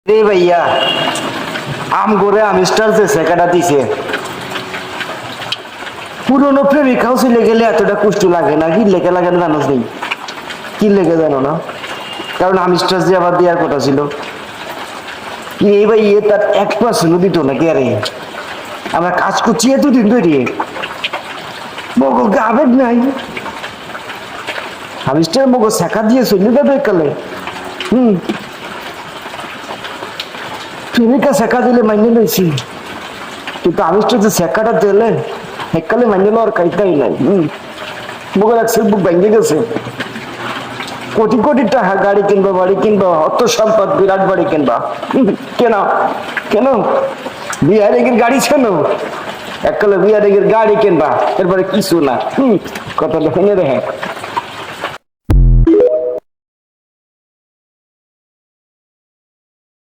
রে ভাইয়া আম করে আমিস্টার যে সেকাটা দিছে পুরনো প্রেমিকাও চলে গেলে এতটা কষ্ট লাগে না। কি লেগে লাগে না জানোস নেই? কি লেগে জানো না? কারণ আমিস্টার যে আবার দেওয়ার কথা ছিল, কি এই ভাই তার 1% দিত নাকি? আরে আমরা কাজ করছি এতদিন ধরে, মগকে আবেগ নাই। আমিস্টার মগ শেখা দিয়ে চলে যাবে কালে। প্রেমিকা শেখা দিলে মাইনে লইছি, কিন্তু আমিস্টার যে শেখাটা দিলে এককালে মাইনে লওয়ার কাইতাই নাই। বুকের এক বুক ভেঙে গেছে। কোটি কোটি টাকা গাড়ি কিনবা, বাড়ি কিনবা, অত সম্পদ, বিরাট বাড়ি কিনবা। কেন কেন বিহারিগের গাড়ি ছিল, এককালে বিহারিগের গাড়ি কিনবা, এরপরে কিছু না। কথাটা শুনে দেখে